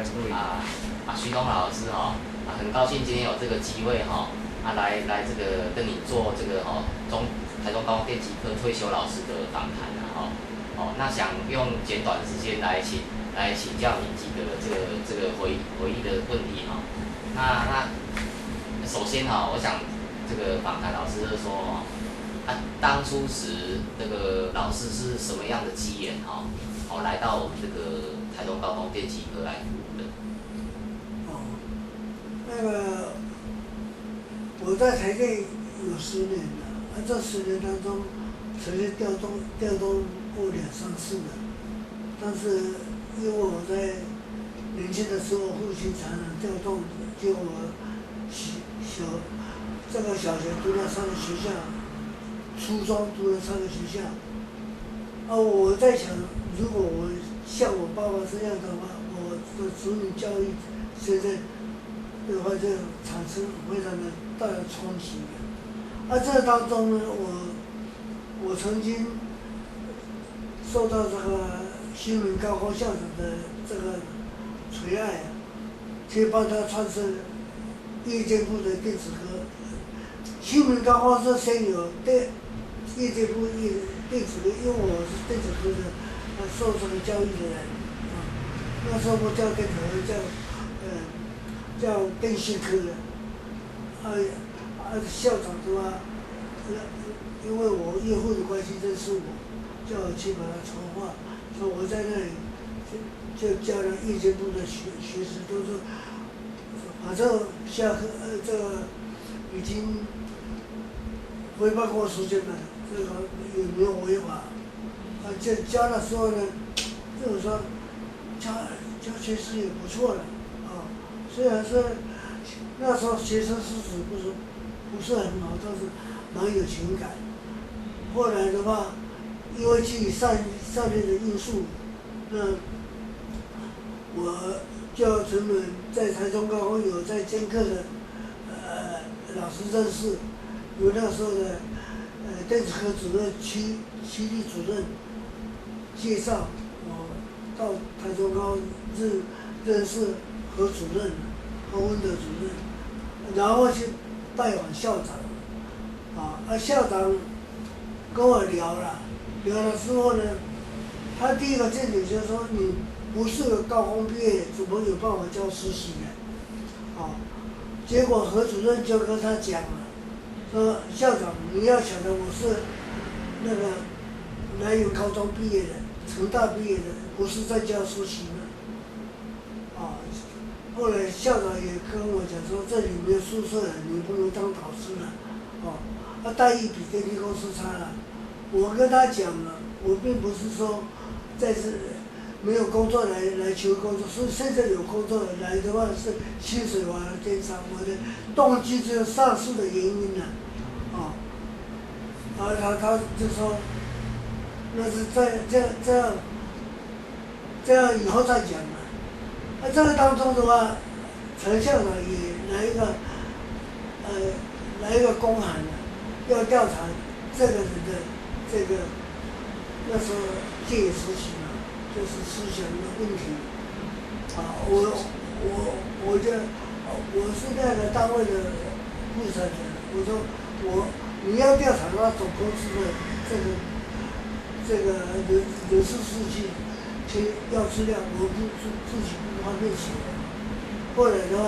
开始录音。徐东老师很高兴今天有这个机会来这个跟你做这个台中高工电机科退休老师的访谈那想用简短的时间来请教你几个这个回忆的问题那首先我想这个访谈老师就说当初时这个老师是什么样的机缘来到我们这个台中高工电机科来服务的？那个我在台电有10年了，这10年当中曾经调动过2、3次的，但是因为我在年轻的时候父亲常常调动，结果这个小学读了3个学校，初中读了3个学校，我在想，如果我像我爸爸这样的话，我的子女教育现在的话就产生非常的大的冲击。这当中呢，我曾经受到这个新民高工校长的这个垂爱去帮他创设业界部的电子科。新民高工是先有业界部电子科，因为我是电子科的受这个教育的人那时候不叫电子科，叫电信科的。校长的话，因为我岳父的关系认识我，叫我去把他筹划，所以我在那里就教了业界部的学生，都是反正下课这个已经违反过时间了，这个有没有违法？教的时候呢，就是说教学生也不错的虽然是那时候学生素质不是很好，但是蛮有情感。后来的话，因为基于上面的因素，那我就成了在台中高工有在兼课的老师认识，有那时候的电子科主任区域主任介绍我到台中高认识何主任、何文德主任，然后去拜访校长，校长跟我聊了之后呢，他第一个见解就是说你不是个高工毕业，怎么有办法教实习呢？结果何主任就跟他讲了，说校长你要晓得我是那个南园高中毕业的，成大毕业的，不是在教实习的。后来校长也跟我讲说，这里没有宿舍了，你不能当导师了，待遇比电力公司差了。我跟他讲了，我并不是说在这没有工作来求工作，所以现在有工作来的话是薪水往上添上，我的动机只有上述的原因了，他就说，那是这样以后再讲了。这个当中的话，陈校长也来一个公函要调查这个人的那时候戒严时期就是思想的问题。我是那个单位的负责人，我说你要调查的话，总公司的这个人事事情要资料，我自己不方便写。后来的话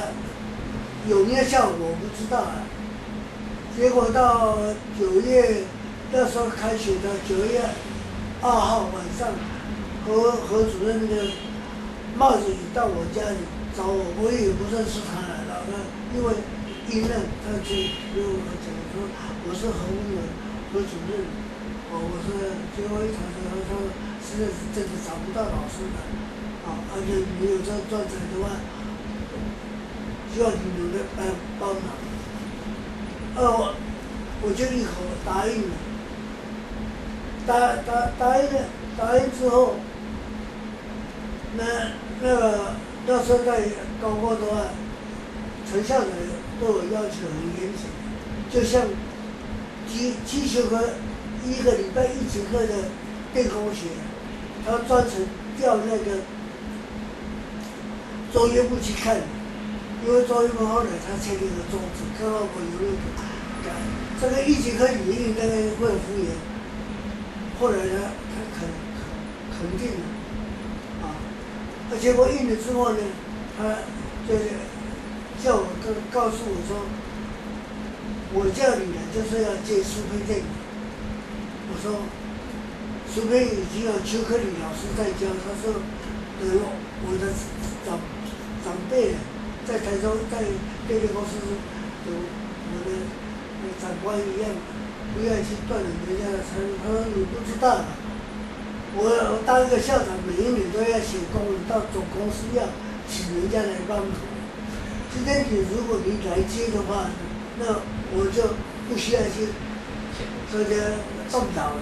有没有效果我不知道结果到9月那时候开学的9月2号晚上，何主任的冒着雨到我家里找我，我也不认识他了，因为因任他就跟我讲说我是何主任，结果一查他说实在是真的找不到老师了，而且你有这专才的话，需要你们的帮忙。我就一口答应了。答应之后，那时候在高工的话，陈校长对我要求很严谨，就像基修科1个礼拜1节课的电工学，他专程调那个周岳部去看，因为周岳部后来他签了个宗旨，刚好我有那个这个一节课语音大概会有敷衍，后来他肯定了，啊，结果印了之后呢，他就是叫我告诉我说，我叫你来就是要借苏培这个，我说苏培已经有邱克礼老师在教，他说我的长辈在台中在电力公司有我的长官一样，不要去断人家的财路。他说你不知道，我当一个校长，每一年都要写公文到总公司要请人家来帮忙。今天如果你来接的话，那我就不需要去大家动摇了。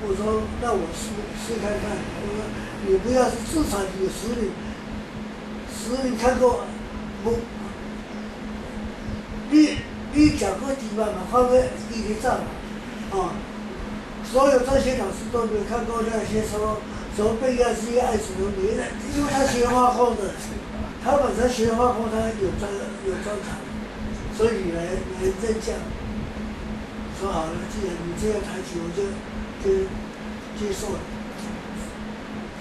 我说那我试看看，我说你不要是至少有10年看过，你讲过几万嘛，花个地铁站嘛，啊，所有这些老师都没有看过那些什么贝亚斯爱什么没的，因为他学化工的，他本身学化工他有专长，所以来认讲，说好了，既然你这样抬起，我就接受了。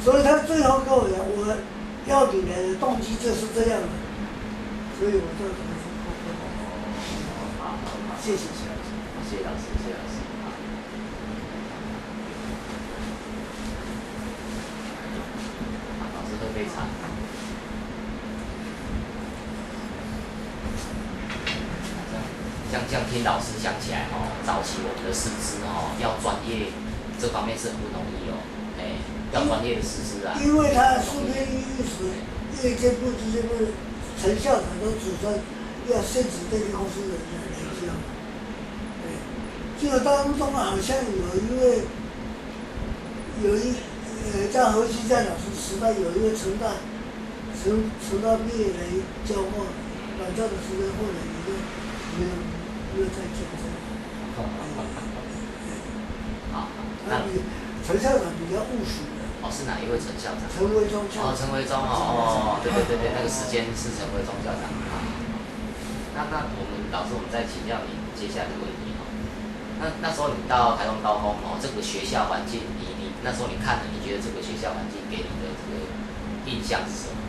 所以他最后跟我讲，我要你来的动机就是这样的，所以我就跟他说，好，谢谢，谢谢老师，谢谢老师。老师喝杯茶。这样听老师讲起来早期我们的师资要专业，这方面是很不容易要专业的师资啊。因为他苏培意识，业界部、这些部、陈校长都主张要限制电力公司的人来教。这个当中好像在何西在老师时代有一位陈大毕业来教过，短教的时间后来也就没有再教这个。好，陈校长比较务实的。是哪一位陈校长？陈维忠校长。陈维忠对，那个时间是陈维忠校长那我们老师，我们再请教你接下来这个问题那时候你到台中高工这个学校环境，你那时候你看了，你觉得这个学校环境给你的这个印象是什么？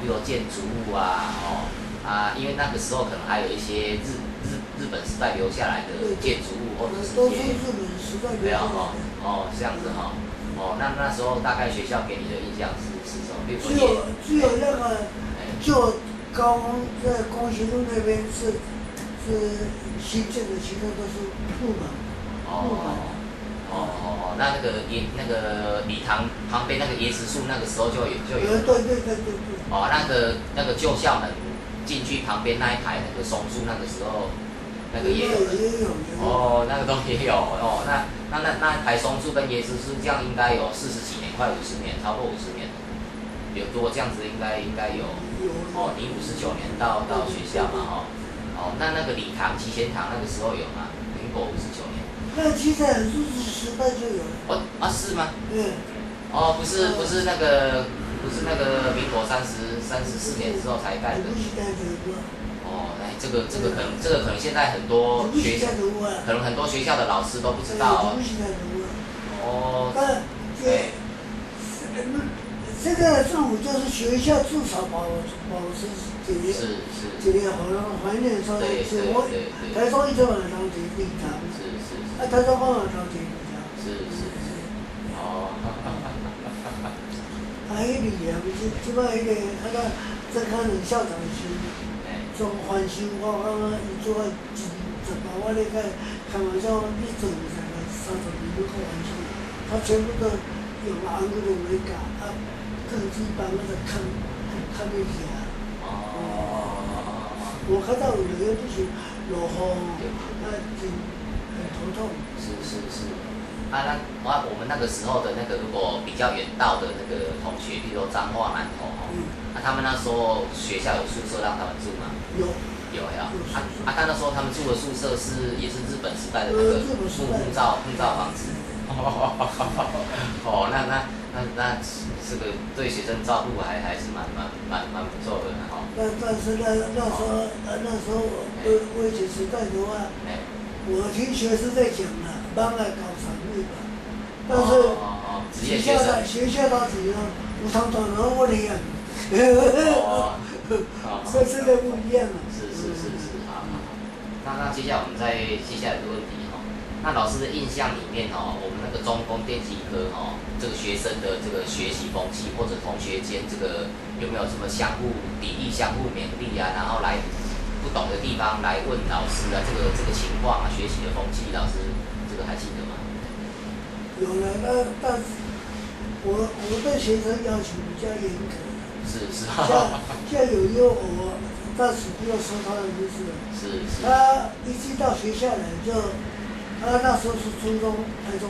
比如建筑物因为那个时候可能还有一些日本时代留下来的建筑物，或者是都是日本时代留下来的。这样子那时候大概学校给你的印象是什么？比如说只有那个旧高工在工学路那边是新建的，其他都是木板。那个礼堂旁边那个椰子树，那个时候就有。对。那个旧校门进去旁边那一排那个松树，那个时候那个也有。那个都也有那一排松树跟椰子树，这样应该有40几年，快50年，超过50年。如果这样子应该有。你59年到学校嘛那个礼堂、集贤堂那个时候有吗？民国59年。那其实日治时代就有了。是吗？对。不是那个民国34年之后才盖的。这个可能现在很多学校，可能很多学校的老师都不知道这个政府就是学校至少保持几年怀念说，台中一直往上提礼堂，台中往上提礼堂，还有礼堂，即摆迄个郑康仁校长是从翻修，我感觉伊做啊18我咧开玩笑，你做30年要翻修，他全部都用红骨头来架更基板那个看那些我看到有人不行落雨，很头痛。是。我们那个时候的那个，如果比较远道的那个同学，比如说彰化、南投他们那时候学校有宿舍让他们住吗？有呀。他那时候他们住的宿舍也是日本时代的那个木造房子。那这个对学生照顾还是蛮不错的哈。但是那时候我以前时代的话，我听学生在讲了，帮来搞产业吧。但是学校他怎样，无偿短而我的样。这现在不一样了。是，好。那接下来我们再接下来的问题哈，那老师的印象里面哦，我们那个中工电机科哦，这个学生的这个学习风气或者同学间这个有没有什么相互砥砺、相互勉励啊？然后来不懂的地方来问老师啊，这个情况啊，学习的风气，老师这个还记得吗？有了，但是我对学生要求比较严格。是。像有一个我，但是不要说他的名字。是。他一进到学校来就，他那时候是台中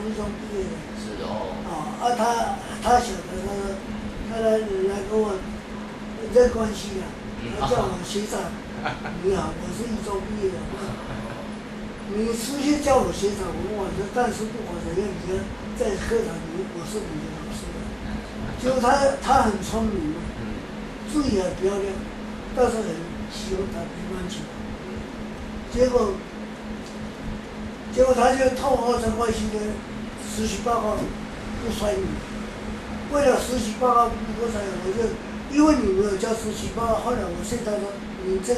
一中毕业的。是哦。他晓得他来跟我认关系了，他叫我学长，你好，我是一中毕业的。你出去叫我学长，我但是不管怎样，你要在课堂里我是你的老师的。就他很聪明。字也很漂亮，但是很喜欢打乒乓球。结果他就透过陈冠希的实习报告不甩你。为了实习报告不甩你，我就因为你没有交实习报告，后来我现在说你这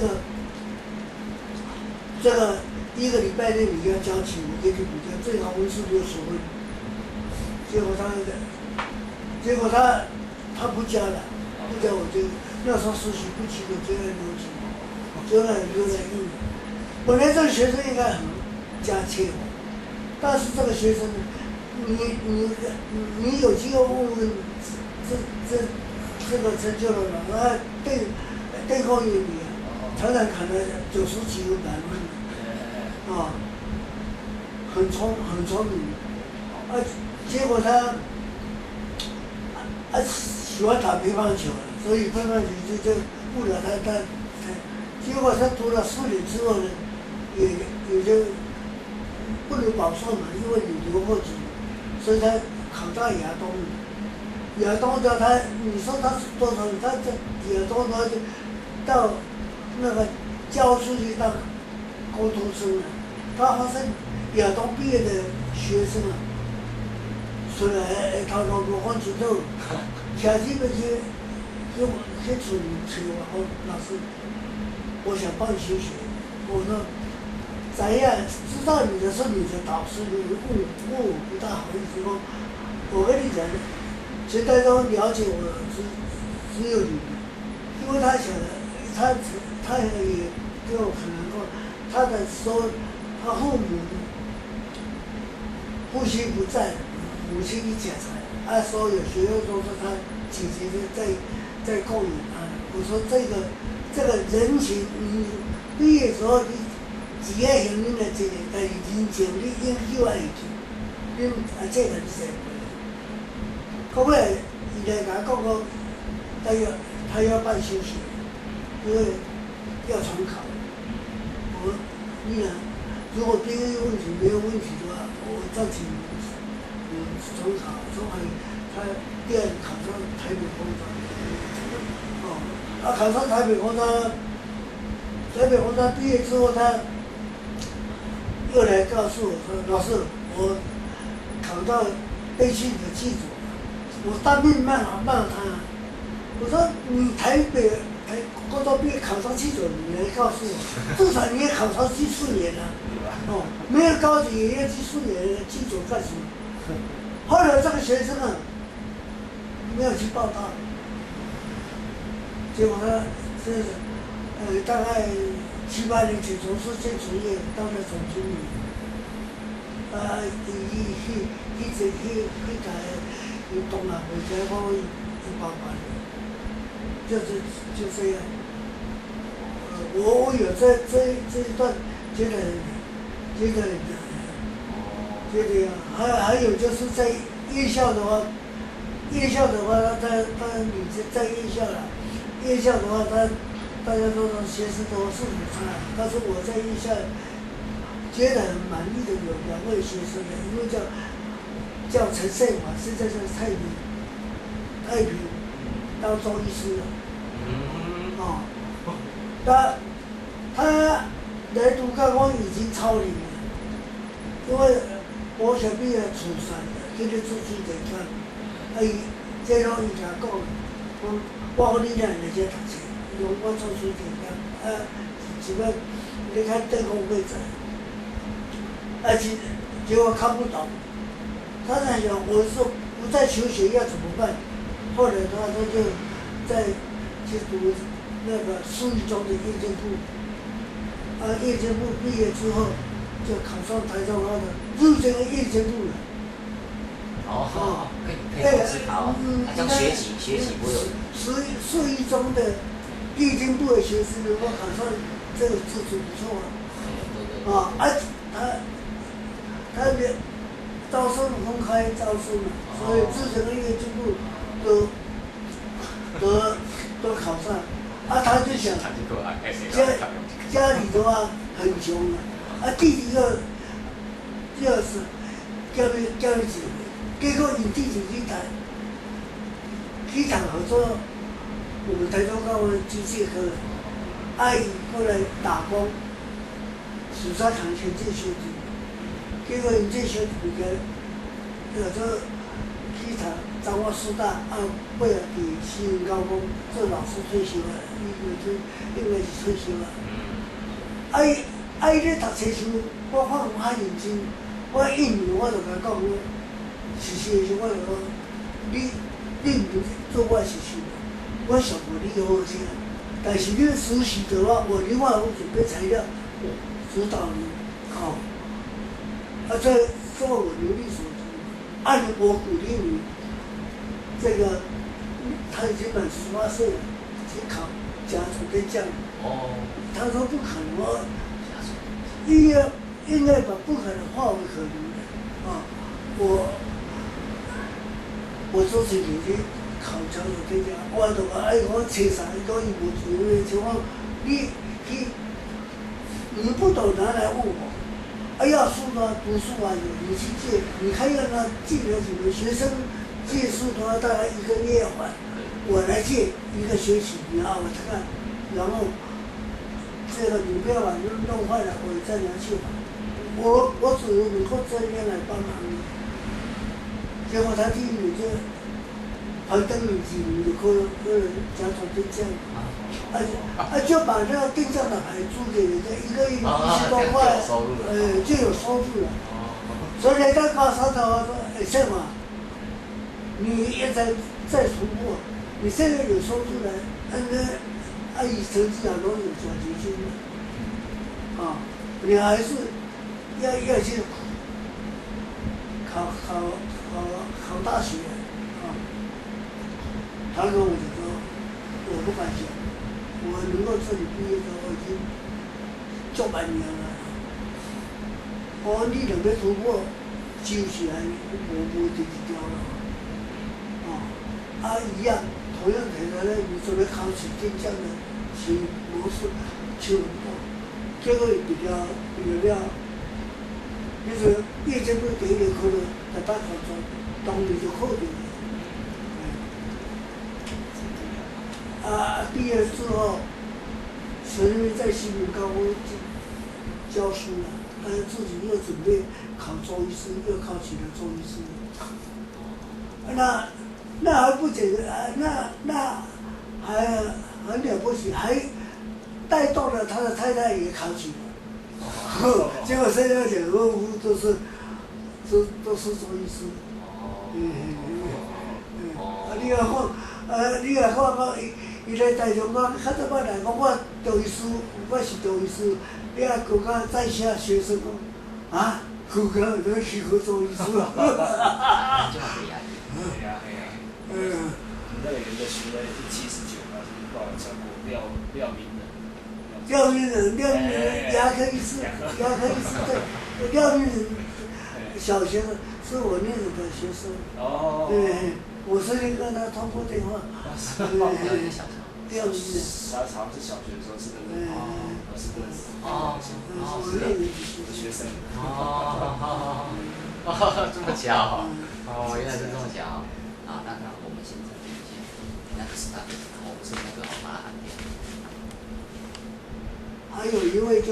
个1个礼拜内你要交齐，我给你补交，最好温是60分。结果他不交了。不交我就那时候实习不及格，就来留级，就来硬。本来这个学生应该很加切我，但是这个学生，你有机会问这个成就了嘛？对公英语常常考了90几分100分，很聪明，结果他喜欢打乒乓球，所以乒乓球就不了他，结果他读了4年之后呢，也就不能保送嘛，因为你留过级，所以他考到亚东的他，你说他是多少？他在亚东他就到那个教出去当工读生了，他发现亚东毕业的学生啊，虽然他说不放弃走。下基本就处理我老师，我想帮你休学。我说怎样？知道你的是你的导师，你问我不大好意思说。我跟你讲，现在都了解我只有你，因为他晓得，他也跟我很难过。他的说，他父亲不在，母亲一家财，所有学生都是他姐姐在供养他。我说这个人情，你毕业时候你只要有你的这个，但是人情你应有爱去，你这个你才会。后来伊来甲我讲过，他要办休学，因为要重考。你呢？如果别人有问题没有问题的话，我暂停重考，他第二考上台北工专，考上台北工专毕业之后，他又来告诉我说：“老师，我考到电信的技术，我当面骂他。我说你台工专毕业考上技术，你来告诉我，至少你也考上技术员啊。没有高级也要技术员，技术干什么？”后来这个学生啊，没有去报到，结果他大概7、8年前从事建筑业当了总经理，一直去东南回家帮188年，就这样。我有这一段觉得还有就是在夜校的话，他你在夜校了，夜校的话大家都说学生都是很差，但是我在夜校觉得很满意的有2位学生的，一位叫陈胜华，现在叫蔡明，太平当中医师了。嗯。他来读高工已经超龄了，因为我小弟也初三了，今天出去在看，这种伊甲讲，我你俩来这读书，用我做书在看，什么你看登峰会者，结果看不懂，他在想我说不再求学要怎么办？后来他就在去读那个书语中的夜间部，夜间部毕业之后就考上台中高的入这个夜间部了。哦，可以考试考，这样学习不会有。书语中的夜间部的学生能够考上这个自主不错啊。他的招生公开招生了，所以自成的夜间部都考上。他就想家里的话很穷弟弟就是教育子，结果你弟弟去谈合作，我们台中高工机械科，阿姨过来打工，薯沙厂前进修理，结果你这修理有时候去谈彰化师大为了给西营高工做老师退休了，应该是退休了。伊咧读册时，我看有较认真，我印尼我就甲讲，实习的时候我就讲，你唔做我实习，我上过你好些，但是你实习的话，我另外有准备材料，指导你，这做我流利所图，按我鼓励你。这个他已经满18岁了，去考甲组跟将。他说不可能，应该把不可能化为可能的我做起你去考甲组跟将，我就讲我车上伊讲伊无钱的情况，你不懂拿来问我，要书呢读书你去借，你还要他借了几个学生。借书的话大概1个月还，我来借1个学期，你我看，然后这个你不要把弄坏了，我再拿去还。我只能够这边来帮忙你。结果他第1年就还等你几年就可能家长就这样，就把那个定价的牌租给人家，1个月10多块，就有收入了。所以他高三的话说，这嘛。你也在突破，你现在有收入来，阿姨成绩都有奖学金的，你还是要去考大学，他跟我就说，我不敢讲，我能够这里毕业的我已经做半年了，你准备突破，就起来我就掉了。一样，同样台湾呢，你准备考取定向的模式，求不到，结果比较，你说夜间部第1年可能在大考中，当年就考定了。毕业之后，陈瑞在西门高工教书了，自己又准备考中医师，又考取了中医师。那还不简单，那还很了不起，还带动了他的太太也考取了。结果现在讲都是中医师。你若看讲，伊来台中讲，较早摆来讲，我中医师，我是中医师，你讲到在下学生讲，顾客都去考中医师了。那个有一个学位是79吧，是不好讲过，廖明人，牙科医师，对，廖明人，小学是我那时的学生。对，我曾经跟他通过电话。廖明人。他好像是小学的时候是的，是的，我的学生。这么巧，原来是这么巧。那我们现在。那个是他的，我们是那个把它按掉。还有一位就